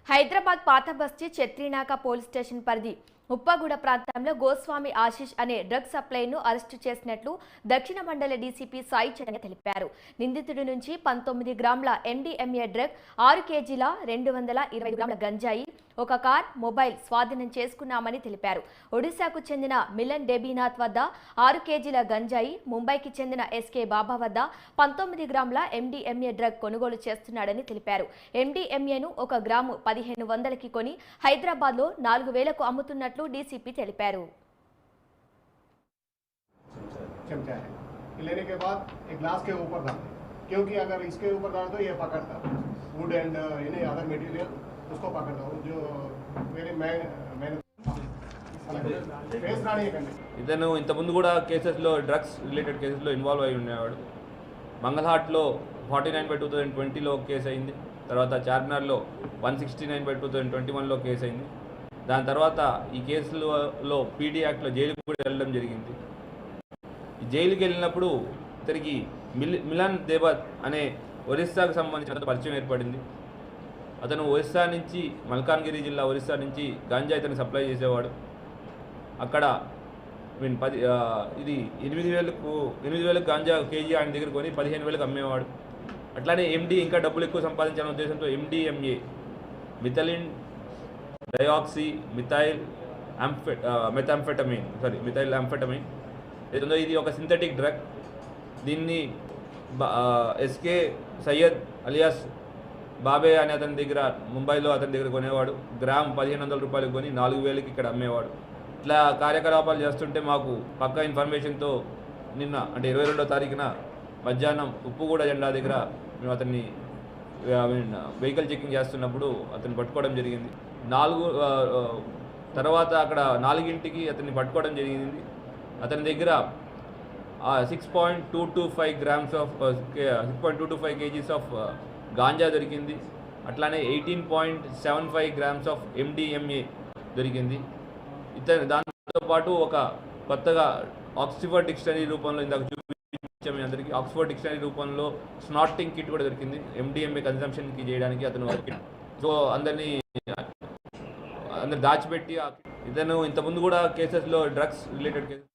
హైదరాబాద్ పాత బస్తీ చెత్రీనాక police station పరిధి ఉప్పగూడ ప్రాంతంలో గోస్వామి ఆశీష్ అనే డ్రగ్ సప్లైను అరెస్టు చేసినట్లు దక్షిణ మండల డీసీపీ సాయి చైతన్య తెలిపారు. నిందితుడి నుంచి 19 గ్రాముల ఎండీఎంఏ డ్రగ్, 6 కేజీల 220 గ్రాముల గంజాయి, ఒక కార్, మొబైల్ స్వాధీనం చేసుకున్నామని తెలిపారు. ఒడిశాకు చెందిన మిలన్ డెబీనాథ్ వద్ద 6 కేజీల గంజాయి, ముంబైకి చెందిన ఎస్కే బాబా వద్ద 19 గ్రాముల ఎండీఎంఏ డ్రగ్ కొనుగోలు చేస్తున్నాడని తెలిపారు. ఎండీఎంఏను 1 గ్రాము 1500కి కొని హైదరాబాద్లో 4000కు అమ్ముతున్నట్లు डीसीपी తెలిపారు. चमचा है लेने के बाद एक ग्लास के ऊपर डाल, क्योंकि अगर इसके ऊपर डाल दो ये पकड़ता would and any other material उसको पकड़ता जो मेरे मैंने फेस रानी करने ఇతను ఇంతకుముందు కూడా కేసెస్లో డ్రగ్స్ రిలేటెడ్ కేసెస్లో ఇన్వాల్వ్ అయి ఉండేవాడు. మంగళహాట్లో 49/2020లో కేసు అయింది. తర్వాత చార్మినార్లో 169/2021లో కేసు అయింది. దాని తర్వాత ఈ కేసులో పీడీ యాక్ట్లో జైలుకి కూడా వెళ్ళడం జరిగింది. జైలుకి వెళ్ళినప్పుడు ఇతనికి మిలన్ దేబత్ అనే ఒరిస్సాకు సంబంధించిన పరిచయం ఏర్పడింది. అతను ఒరిస్సా నుంచి మల్కాన్గిరి జిల్లా ఒరిస్సా నుంచి గాంజా ఇతను సప్లై చేసేవాడు. అక్కడ ఇది 8,000 గాంజా కేజీ ఆయన దగ్గర కొని 15,000కి అమ్మేవాడు. అట్లానే ఎండీ ఇంకా డబ్బులు ఎక్కువ సంపాదించాలనే ఉద్దేశంతో ఎండీఎంఏ మిథలిన్ డయాక్సీ మెథాంఫెటమిన్ ఏదో ఇది ఒక సింథటిక్ డ్రగ్. దీన్ని ఎస్కే సయ్యద్ అలియాస్ బాబే అనే అతని దగ్గర ముంబైలో అతని దగ్గర కొనేవాడు. గ్రామ్ 1500 రూపాయలకు కొని 4000కి ఇక్కడ అమ్మేవాడు. ఇట్లా కార్యకలాపాలు చేస్తుంటే మాకు పక్కా ఇన్ఫర్మేషన్తో నిన్న అంటే 22వ తారీఖున మధ్యాహ్నం ఉప్పుగూడ జెండా దగ్గర మేము అతన్ని వెహికల్ చెకింగ్ చేస్తున్నప్పుడు అతన్ని పట్టుకోవడం జరిగింది. తర్వాత అక్కడ 4ంటికి అతన్ని పట్టుకోవడం జరిగింది. అతని దగ్గర 6.225 grams of 6.225 kgs of ganja దొరికింది. అట్లానే 18.75 గ్రామ్స్ ఆఫ్ ఎండీఎంఏ దొరికింది. దాంతోపాటు ఒక కొత్తగా ఆక్స్ఫర్డ్ డిక్షనరీ రూపంలో ఇందాక చూపించాము అందరికీ. ఆక్స్ఫర్డ్ డిక్షనరీ రూపంలో స్నార్టింగ్ కిట్ కూడా దొరికింది ఎండీఎంఏ కన్సంప్షన్కి చేయడానికి. అతను సో అందరు దాచిపెట్టి ఇతను ఇంతకుముందు కూడా కేసెస్లో డ్రగ్స్ రిలేటెడ్ కేసెస్